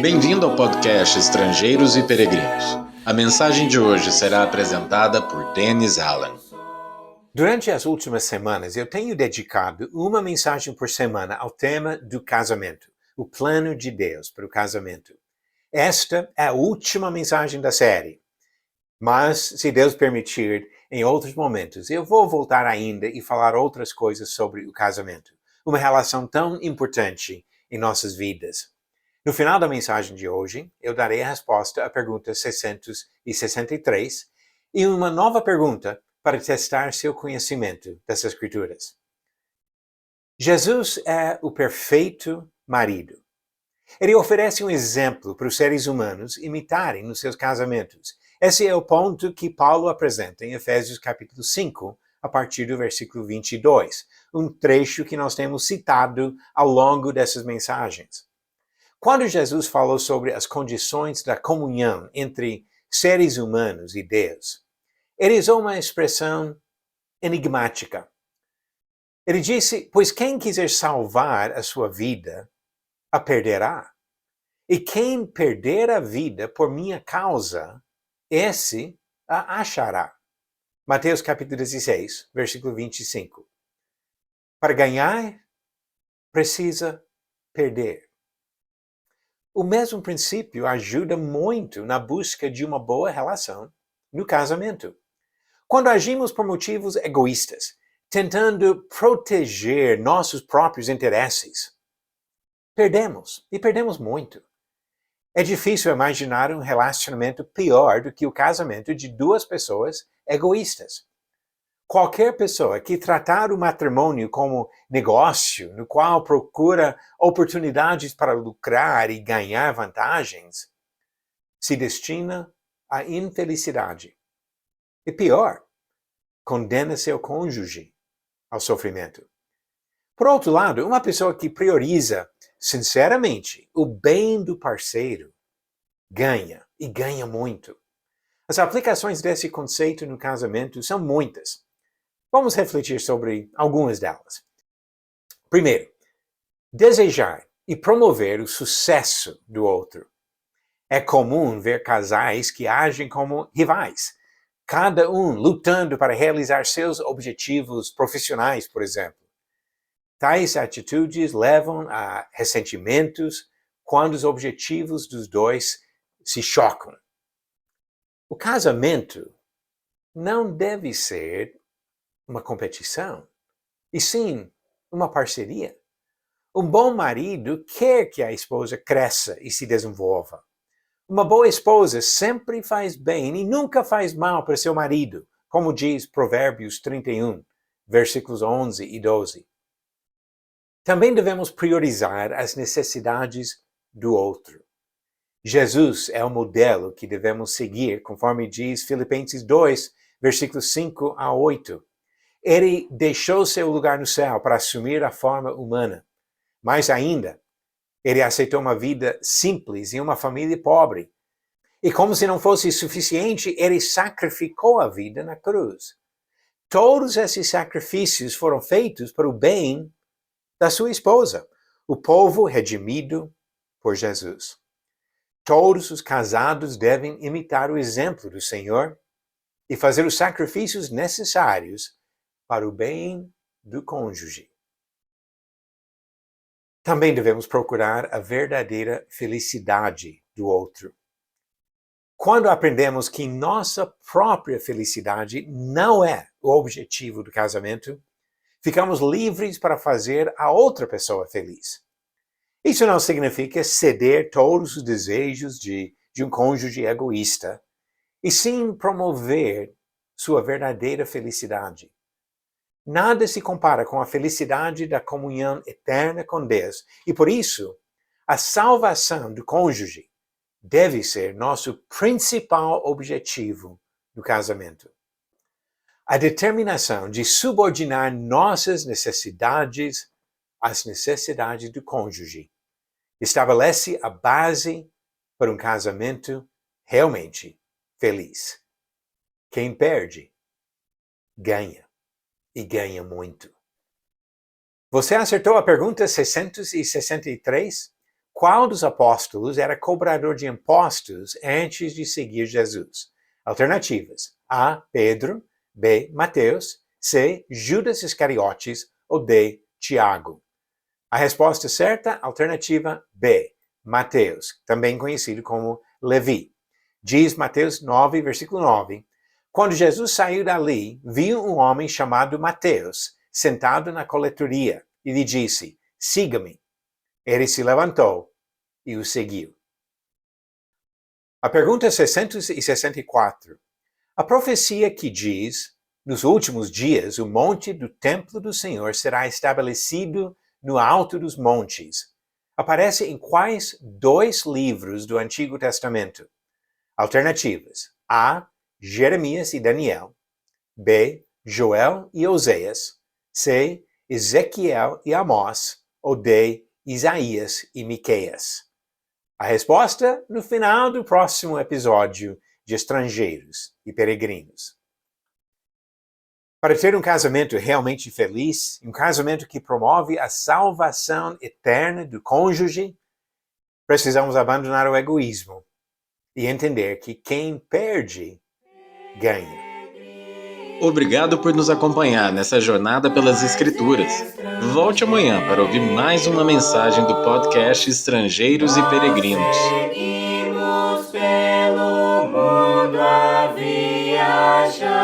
Bem-vindo ao podcast Estrangeiros e Peregrinos. A mensagem de hoje será apresentada por Dennis Allen. Durante as últimas semanas, eu tenho dedicado uma mensagem por semana ao tema do casamento, o plano de Deus para o casamento. Esta é a última mensagem da série, mas, se Deus permitir, em outros momentos, eu vou voltar ainda e falar outras coisas sobre o casamento, uma relação tão importante em nossas vidas. No final da mensagem de hoje, eu darei a resposta à pergunta 663 e uma nova pergunta para testar seu conhecimento das Escrituras. Jesus é o perfeito marido. Ele oferece um exemplo para os seres humanos imitarem nos seus casamentos. Esse é o ponto que Paulo apresenta em Efésios capítulo 5, a partir do versículo 22, um trecho que nós temos citado ao longo dessas mensagens. Quando Jesus falou sobre as condições da comunhão entre seres humanos e Deus, ele usou uma expressão enigmática. Ele disse, pois quem quiser salvar a sua vida, a perderá. E quem perder a vida por minha causa, esse a achará. Mateus capítulo 16, versículo 25. Para ganhar, precisa perder. O mesmo princípio ajuda muito na busca de uma boa relação no casamento. Quando agimos por motivos egoístas, tentando proteger nossos próprios interesses, perdemos, e perdemos muito. É difícil imaginar um relacionamento pior do que o casamento de duas pessoas egoístas. Qualquer pessoa que tratar o matrimônio como negócio, no qual procura oportunidades para lucrar e ganhar vantagens, se destina à infelicidade. E pior, condena seu cônjuge ao sofrimento. Por outro lado, uma pessoa que prioriza, sinceramente, o bem do parceiro, ganha, e ganha muito. As aplicações desse conceito no casamento são muitas. Vamos refletir sobre algumas delas. Primeiro, desejar e promover o sucesso do outro. É comum ver casais que agem como rivais, cada um lutando para realizar seus objetivos profissionais, por exemplo. Tais atitudes levam a ressentimentos quando os objetivos dos dois se chocam. O casamento não deve ser uma competição, e sim uma parceria. Um bom marido quer que a esposa cresça e se desenvolva. Uma boa esposa sempre faz bem e nunca faz mal para seu marido, como diz Provérbios 31, versículos 11 e 12. Também devemos priorizar as necessidades do outro. Jesus é o modelo que devemos seguir, conforme diz Filipenses 2, versículos 5 a 8. Ele deixou seu lugar no céu para assumir a forma humana. Mais ainda, ele aceitou uma vida simples em uma família pobre. E como se não fosse suficiente, ele sacrificou a vida na cruz. Todos esses sacrifícios foram feitos para o bem da sua esposa, o povo redimido por Jesus. Todos os casados devem imitar o exemplo do Senhor e fazer os sacrifícios necessários para o bem do cônjuge. Também devemos procurar a verdadeira felicidade do outro. Quando aprendemos que nossa própria felicidade não é o objetivo do casamento, ficamos livres para fazer a outra pessoa feliz. Isso não significa ceder todos os desejos de um cônjuge egoísta, e sim promover sua verdadeira felicidade. Nada se compara com a felicidade da comunhão eterna com Deus. E por isso, a salvação do cônjuge deve ser nosso principal objetivo no casamento. A determinação de subordinar nossas necessidades às necessidades do cônjuge estabelece a base para um casamento realmente feliz. Quem perde, ganha. E ganha muito. Você acertou a pergunta 663? Qual dos apóstolos era cobrador de impostos antes de seguir Jesus? Alternativas: A. Pedro, B. Mateus, C. Judas Iscariotes ou D. Tiago. A resposta certa, alternativa B. Mateus, também conhecido como Levi. Diz Mateus 9, versículo 9. Quando Jesus saiu dali, viu um homem chamado Mateus, sentado na coletoria, e lhe disse: siga-me. Ele se levantou e o seguiu. A pergunta 664. A profecia que diz: nos últimos dias o monte do templo do Senhor será estabelecido no alto dos montes, aparece em quais dois livros do Antigo Testamento? Alternativas: A. Jeremias e Daniel, B. Joel e Oséias, C. Ezequiel e Amós, ou D. Isaías e Miqueias. A resposta no final do próximo episódio de Estrangeiros e Peregrinos. Para ter um casamento realmente feliz, um casamento que promove a salvação eterna do cônjuge, precisamos abandonar o egoísmo e entender que quem perde, ganha. Obrigado por nos acompanhar nessa jornada pelas Escrituras. Volte amanhã para ouvir mais uma mensagem do podcast Estrangeiros e Peregrinos. Seguimos pelo mundo a viajar.